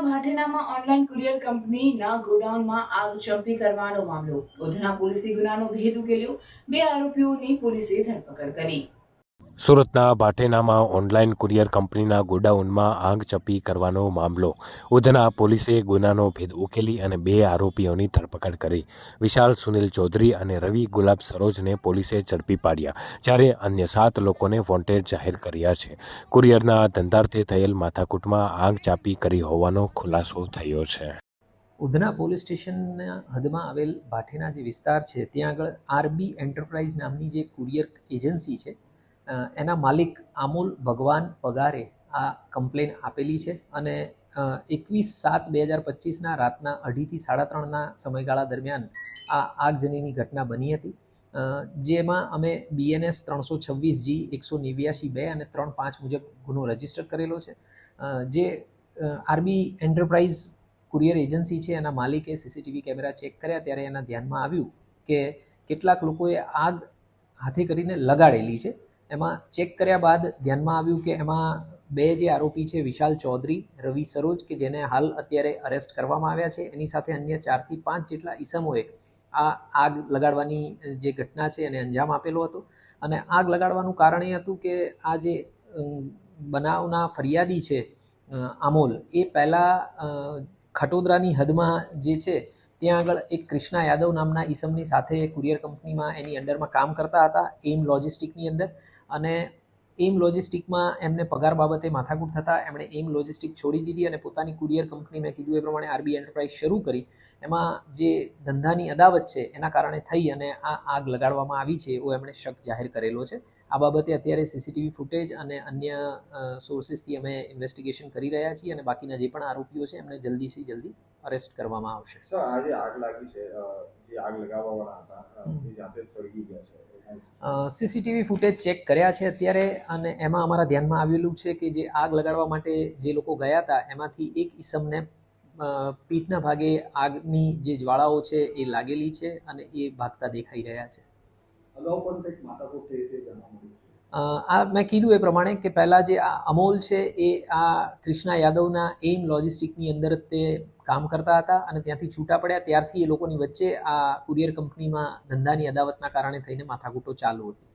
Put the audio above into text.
ભાટેનામાં online courier કંપનીના ગોડાઉનમાં આગ ચોંપી કરવાનો મામલો. ઉધના પોલીસે ગુનાનો ભેદ ઉકેલ્યો. 2 આરોપીઓની પોલીસે ધરપકડ કરી. સુરતના ભાટેનામાં ઓનલાઈન કુરિયર કંપનીના ગોડાઉનમાં આગ ચપી કરવાનો મામલો. ઉધના પોલીસે ગુનાનો ભેદ ઉકેલી અને 2 આરોપીઓની ધરપકડ કરી. વિશાલ સુનિલ ચૌધરી અને રવિ ગુલાબ સરોજને પોલીસે ઝડપી પાડ્યા, જ્યારે અન્ય 7 લોકોને વોન્ટેડ જાહેર કર્યા છે. કુરિયરના ધંધાર્થે થયેલ માથાકૂટમાં આગ ચાપી કરી હોવાનો ખુલાસો થયો છે. ઉધના પોલીસ સ્ટેશનના હદમાં આવેલ ભાટેના જે વિસ્તાર છે ત્યાં આગળ આરબી એન્ટરપ્રાઇઝ નામની જે કુરિયર એજન્સી છે એના માલિક આમોલ ભગવાન પગારે આ કમ્પ્લેન આપેલી છે અને 21/7/2025 રાતના 2:30 થી 3:30 સમયગાળા દરમિયાન આ આગજનીની ઘટના બની હતી, જેમાં અમે BNS 326G 189(2) અને 3(5) મુજબ ગુનો રજીસ્ટર કરેલો છે. જે આરબી એન્ટરપ્રાઇઝ કુરિયર એજન્સી છે એના માલિકે સીસીટીવી કેમેરા ચેક કર્યા ત્યારે એના ધ્યાનમાં આવ્યું કે કેટલાક લોકોએ આગ હાથે કરીને લગાડેલી છે. એમાં ચેક કર્યા બાદ ધ્યાનમાં આવ્યું કે એમાં 2 જે આરોપી છે, વિશાલ ચૌધરી, રવિ સરોજ, કે જેને હાલ અત્યારે અરેસ્ટ કરવામાં આવ્યા છે, એની સાથે અન્ય 4 થી 5 જેટલા ઈસમોએ આ આગ લગાડવાની જે ઘટના છે એને અંજામ આપેલો હતો. અને આગ લગાડવાનું કારણ એ હતું કે આ જે બનાવના ફરિયાદી છે આમોલ, એ પહેલાં ખટોદરાની હદમાં જે છે ત્યાં આગળ એક કૃષ્ણા યાદવ નામના ઈસમની સાથે કુરિયર કંપનીમાં એની અંડરમાં કામ કરતા હતા, એમ લોજિસ્ટિકની અંદર. અને એમ લોજિસ્ટિકમાં એમને પગાર બાબતે માથાકૂટ થતાં એમણે એમ લોજિસ્ટિક છોડી દીધી અને પોતાની કુરિયર કંપની, મેં કીધું એ પ્રમાણે, આરબી એન્ટરપ્રાઇઝ શરૂ કરી. એમાં જે ધંધાની અદાવત છે એના કારણે થઈ અને આ આગ લગાડવામાં આવી છે એવો એમણે શક જાહેર કરેલો છે. આ બાબતે અત્યારે સીસીટીવી ફૂટેજ અને અન્ય સોર્સિસથી અમે ઇન્વેસ્ટિગેશન કરી રહ્યા છીએ અને બાકીના જે પણ આરોપીઓ છે એમને જલ્દીથી જલ્દી અરેસ્ટ કરવામાં આવશે. સર, આ જે આગ લાગી છે, જે આગ લગાવવાવાળા હતા એ જાતે સળગી ગયા છે. સીસીટીવી ફૂટેજ ચેક કર્યા છે અત્યારે અને એમાં અમારા ધ્યાનમાં આવેલું છે કે જે આગ લગાડવા માટે જે લોકો ગયા હતા એમાંથી એક ઈસમને પીઠના ભાગે આગની જે જ્વાળાઓ છે એ લાગેલી છે અને એ ભાગતા દેખાઈ રહ્યા છે. અગાઉ પણ કંઈક માથાકૂટ થઈ તે જાણવા મળ્યું. આ મેં કીધું એ પ્રમાણે કે પહેલાં જે આ અમોલ છે એ આ કૃષ્ણા યાદવના એમ લોજિસ્ટિકની અંદર તે કામ કરતા હતા અને ત્યાંથી છૂટા પડ્યા ત્યારથી એ લોકોની વચ્ચે આ કુરિયર કંપનીમાં ધંધાની અદાવતના કારણે થઈને માથાકૂટો ચાલુ હતી.